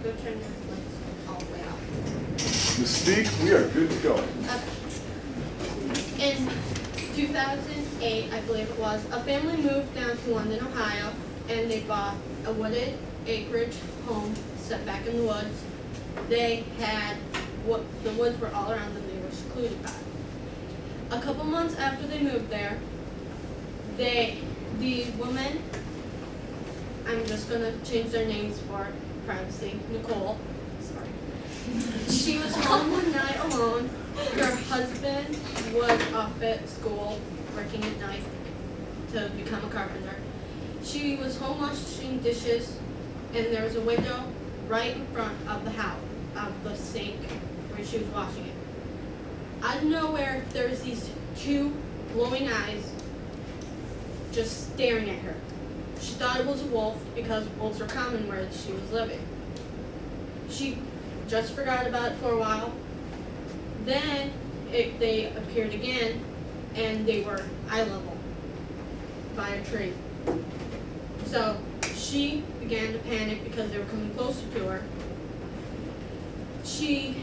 go turn this lights all the way off. Mystique, we are good to go. In 2008, I believe it was, a family moved down to London, Ohio, and they bought a wooded acreage home set back in the woods. They had the woods were all around them. They were secluded by it. A couple months after they moved there, the woman, I'm just gonna change their names for privacy. Nicole, sorry. She was home one night alone. Her husband was off at school working at night to become a carpenter. She was home washing dishes, and there was a window right in front of the house, of the sink where she was washing it. Out of nowhere, there was these two glowing eyes just staring at her. She thought it was a wolf because wolves are common where she was living. She just forgot about it for a while. Then they appeared again, and they were eye level by a tree. So she began to panic because they were coming closer to her. She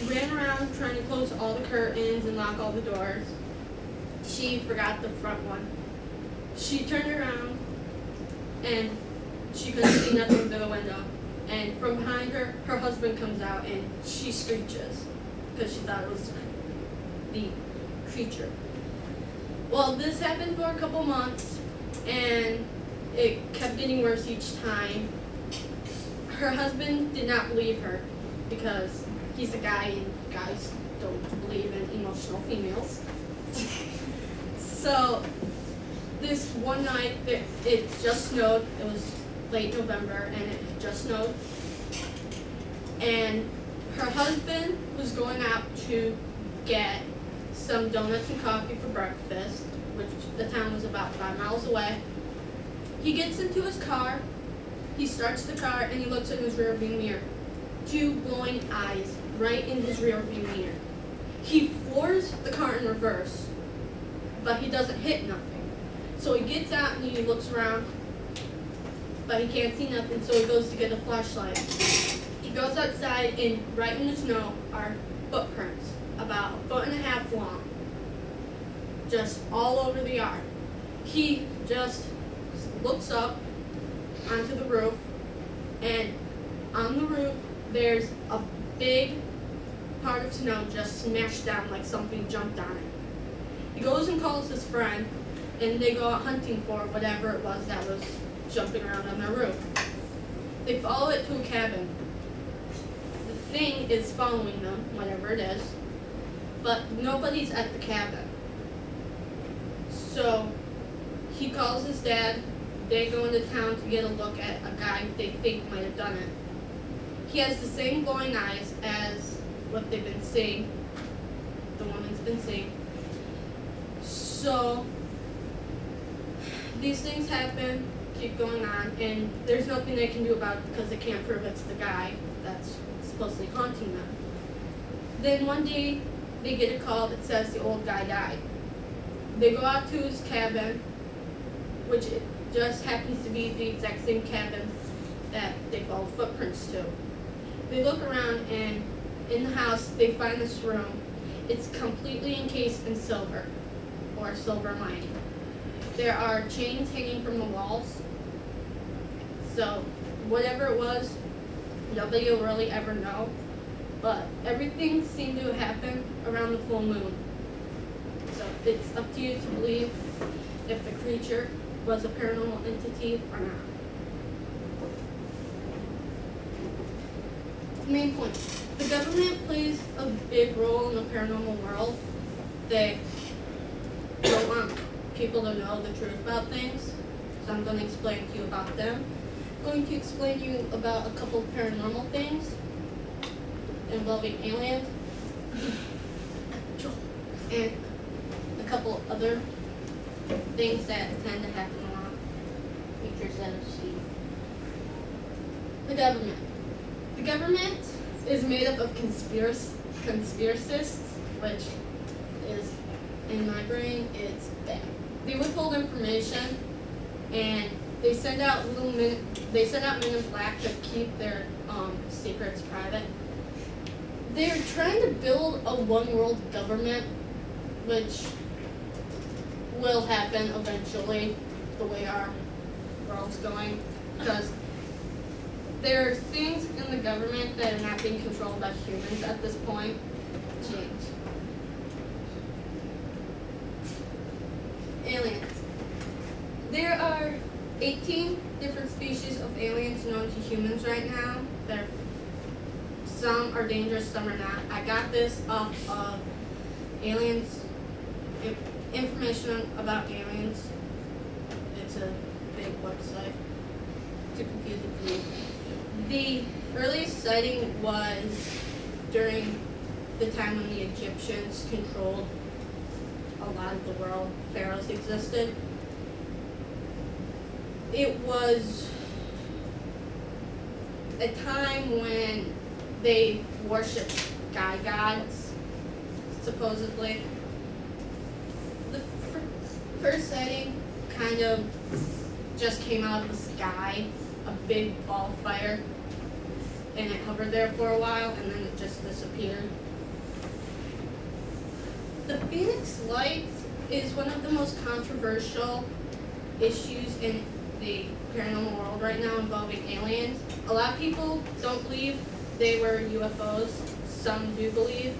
ran around trying to close all the curtains and lock all the doors. She forgot the front one. She turned around and she couldn't see nothing through the window. And from behind her, her husband comes out and she screeches because she thought it was the creature. Well, this happened for a couple months and it kept getting worse each time. Her husband did not believe her because he's a guy and guys don't believe in emotional females. So this one night, it just snowed. It was late November and it just snowed. And her husband was going out to get some donuts and coffee for breakfast, which the town was about 5 miles away. He gets into his car, he starts the car, and he looks at his rearview mirror. Two glowing eyes right in his rearview mirror. He floors the car in reverse, but he doesn't hit nothing. So he gets out and he looks around, but he can't see nothing, so he goes to get a flashlight. He goes outside, and right in the snow are footprints, about 1.5 feet long, just all over the yard. He just looks up onto the roof, and on the roof there's a big part of snow just smashed down like something jumped on it. He goes and calls his friend, and they go out hunting for whatever it was that was jumping around on their roof. They follow it to a cabin. The thing is following them, whatever it is, but nobody's at the cabin. So he calls his dad. They go into town to get a look at a guy they think might have done it. He has the same glowing eyes as what they've been seeing, the woman's been seeing. So these things happen, keep going on, and there's nothing they can do about it because they can't prove it's the guy that's supposedly haunting them. Then one day they get a call that says the old guy died. They go out to his cabin, which just happens to be the exact same cabin that they followed footprints to. They look around, and in the house they find this room. It's completely encased in silver, or silver lining. There are chains hanging from the walls. So whatever it was, nobody will really ever know. But everything seemed to happen around the full moon. So it's up to you to believe if the creature was a paranormal entity or not. Main point. The government plays a big role in the paranormal world. They don't want people to know the truth about things, so I'm going to explain to you about them. I'm going to explain to you about a couple of paranormal things involving aliens and a couple other things that tend to happen a lot, features that I've seen. The government. The government is made up of conspiracists, which is, in my brain, it's bad. They withhold information, and they send out men in black to keep their secrets private. They're trying to build a one-world government, which will happen eventually, the way our world's going, because there are things in the government that are not being controlled by humans at this point. Change. Aliens. There are 18 different species of aliens known to humans right now. Some are dangerous, some are not. I got this off of aliens, information about aliens. It's a big website. Too confusing for me. The earliest sighting was during the time when the Egyptians controlled a lot of the world. Pharaohs existed. It was a time when they worshipped sky gods, supposedly. The first sighting kind of just came out of the sky, a big ball of fire, and it hovered there for a while, and then it just disappeared. The Phoenix Lights is one of the most controversial issues in the paranormal world right now involving aliens. A lot of people don't believe they were UFOs. Some do believe.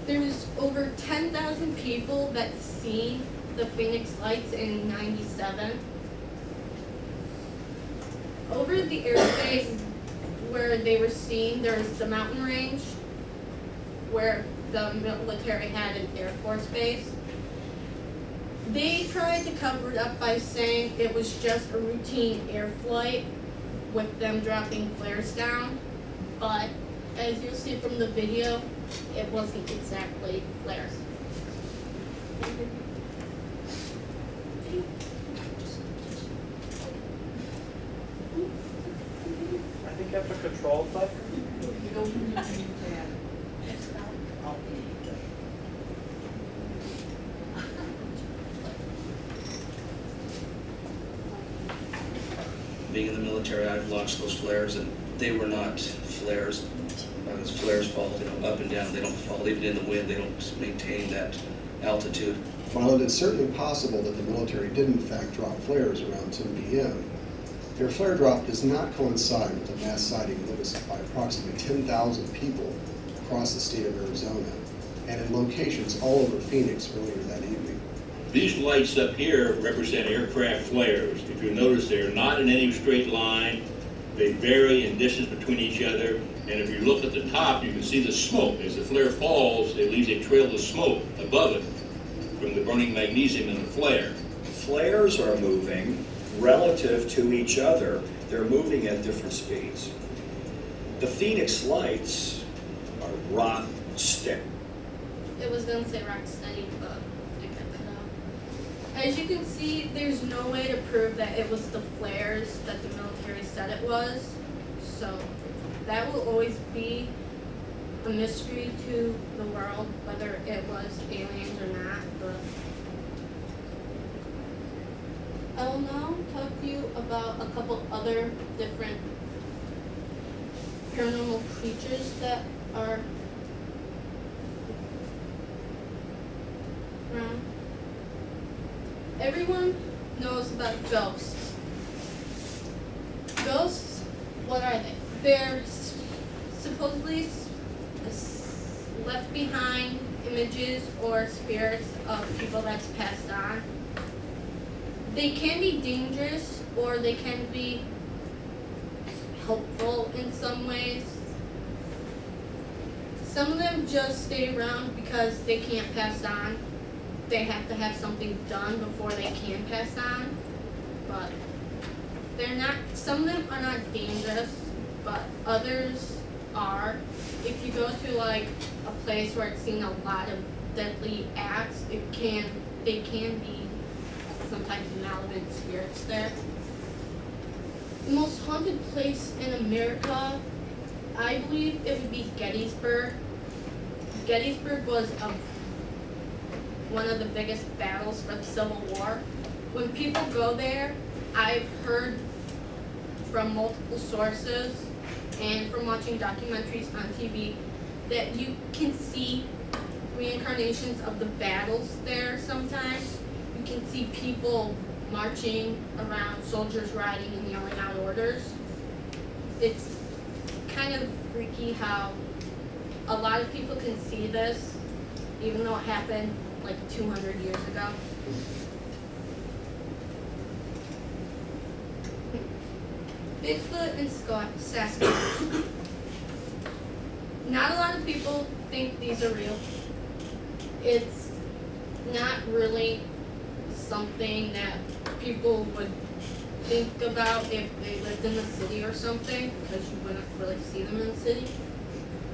There's over 10,000 people that seen the Phoenix Lights in '97. Over the airspace where they were seen, there's the mountain range where the military had an Air Force base. They tried to cover it up by saying it was just a routine air flight with them dropping flares down, but as you'll see from the video, it wasn't exactly flares. I think you have to control button. Being in the military, I've launched those flares, and they were not flares. As flares fall, up and down. They don't fall. Even in the wind, they don't maintain that altitude. While it is certainly possible that the military did in fact drop flares around 10 p.m., their flare drop does not coincide with the mass sighting witnessed by approximately 10,000 people across the state of Arizona and in locations all over Phoenix earlier that evening. These lights up here represent aircraft flares. If you notice, they're not in any straight line. They vary in distance between each other. And if you look at the top, you can see the smoke. As the flare falls, it leaves a trail of smoke above it from the burning magnesium in the flare. Flares are moving relative to each other. They're moving at different speeds. The Phoenix Lights are rock steady. It was going to say rock steady, but I got cut out. As you can see, there's no way to prove that it was the flares that the military said it was. So that will always be a mystery to the world, whether it was aliens or not. But I will now talk to you about a couple other different paranormal creatures that are around. Everyone knows about ghosts. Ghosts, what are they? They're supposedly left behind images or spirits of people that's passed on. They can be dangerous or they can be helpful in some ways. Some of them just stay around because they can't pass on. They have to have something done before they can pass on. But they're not, some of them are not dangerous, but others are. If you go to like a place where it's seen a lot of deadly acts, they can be sometimes malevolent spirits there. The most haunted place in America, I believe it would be Gettysburg. Gettysburg was one of the biggest battles for the Civil War. When people go there, I've heard from multiple sources and from watching documentaries on TV that you can see reincarnations of the battles there sometimes. You can see people marching around, soldiers riding and yelling out orders. It's kind of freaky how a lot of people can see this, even though it happened like 200 years ago. Bigfoot and Sasquatch. Not a lot of people think these are real. It's not really something that people would think about if they lived in the city or something, because you wouldn't really see them in the city.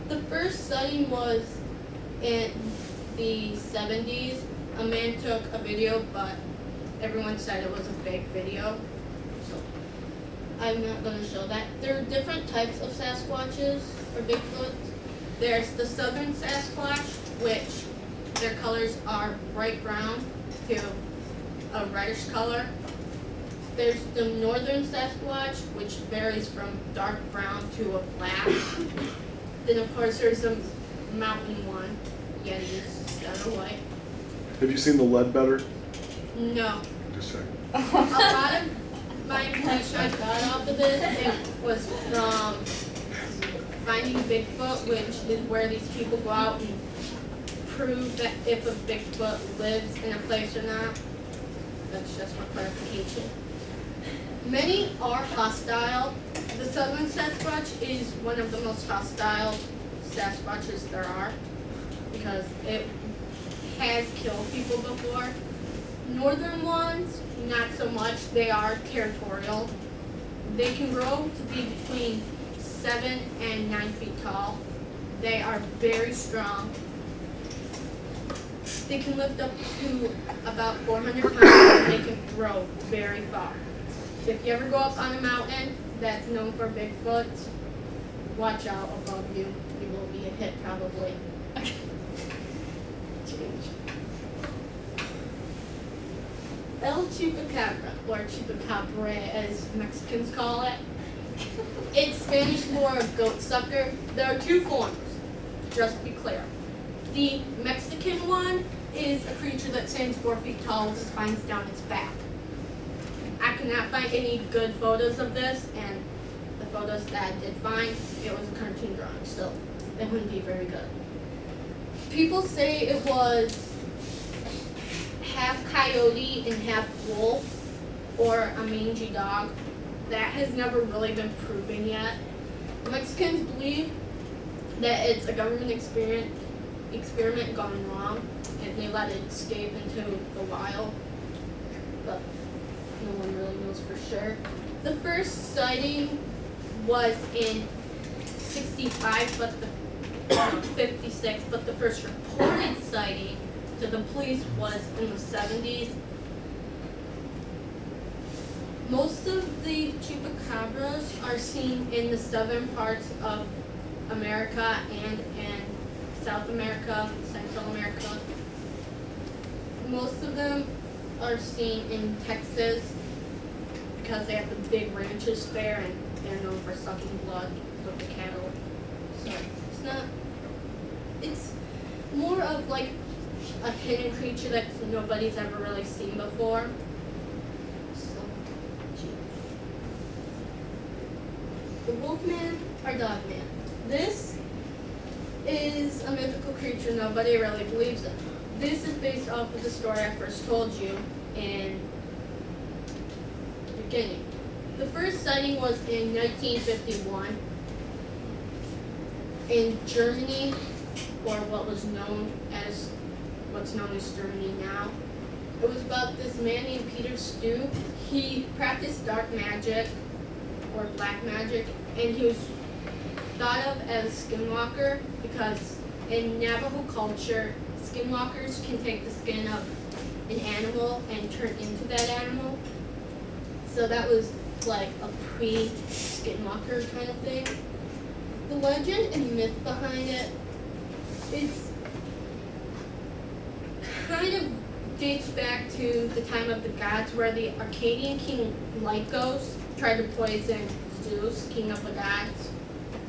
The first sighting was in the 70s. A man took a video, but everyone said it was a fake video. So I'm not going to show that. There are different types of Sasquatches or Bigfoots. There's the southern Sasquatch, which their colors are bright brown to a reddish color. There's the northern Sasquatch, which varies from dark brown to a black. Then of course there's the mountain one, Yetis, that are white. Have you seen the Ledbetter? No. Just checking. A lot of my information I got off of this, it was from Finding Bigfoot, which is where these people go out and prove that if a Bigfoot lives in a place or not. That's just for clarification. Many are hostile. The southern Sasquatch is one of the most hostile Sasquatches there are because it has killed people before. Northern ones, not so much. They are territorial. They can grow to be between 7 and 9 feet tall. They are very strong. They can lift up to about 400 pounds and they can grow very far. If you ever go up on a mountain that's known for Bigfoot, watch out above you. You will be a hit probably. El Chupacabra, or Chupacabra as Mexicans call it. It's Spanish for goat sucker. There are two forms, just to be clear. The Mexican one is a creature that stands 4 feet tall with spines down its back. I could not find any good photos of this, and the photos that I did find, it was a cartoon drawing, so it wouldn't be very good. People say it was half coyote and half wolf, or a mangy dog. That has never really been proven yet. Mexicans believe that it's a government experiment gone wrong, and they let it escape into the wild, but no one really knows for sure. The first sighting was in 65, but 56, but the first reported sighting to the police was in the 70s. Most of the chupacabras are seen in the southern parts of America and in South America, Central America. Most of them are seen in Texas because they have the big ranches there and they're known for sucking blood with the cattle. So it's more of like a hidden creature that nobody's ever really seen before. The Wolfman or Dogman. This is a mythical creature nobody really believes in. This is based off of the story I first told you in the beginning. The first sighting was in 1951 in Germany, or what's known as Germany now. It was about this man named Peter Stu. He practiced dark magic or black magic, and he was thought of as a skinwalker because in Navajo culture, skinwalkers can take the skin of an animal and turn into that animal. So that was like a pre-skinwalker kind of thing. The legend and myth behind it, it's kind of dates back to the time of the gods where the Akkadian king Lycos tried to poison Zeus, king of the gods,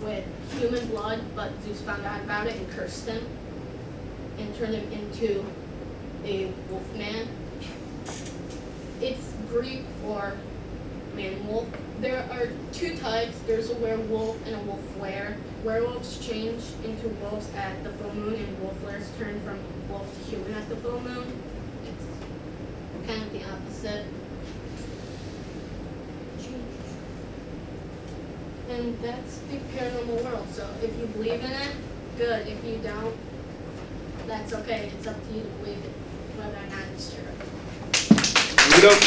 with human blood, but Zeus found out about it and cursed him and turned him into a wolf man. It's Greek for man-wolf. There are two types. There's a werewolf and a wolf flare. Werewolves change into wolves at the full moon, and wolf flares turn from wolf to human at the full moon. It's kind of the opposite. And that's the paranormal world. So if you believe in it, good. If you don't, that's okay. It's up to you to believe it, whether or not it's true. Give it up.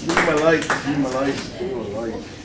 Give me my light. Give me my light. Give me my light.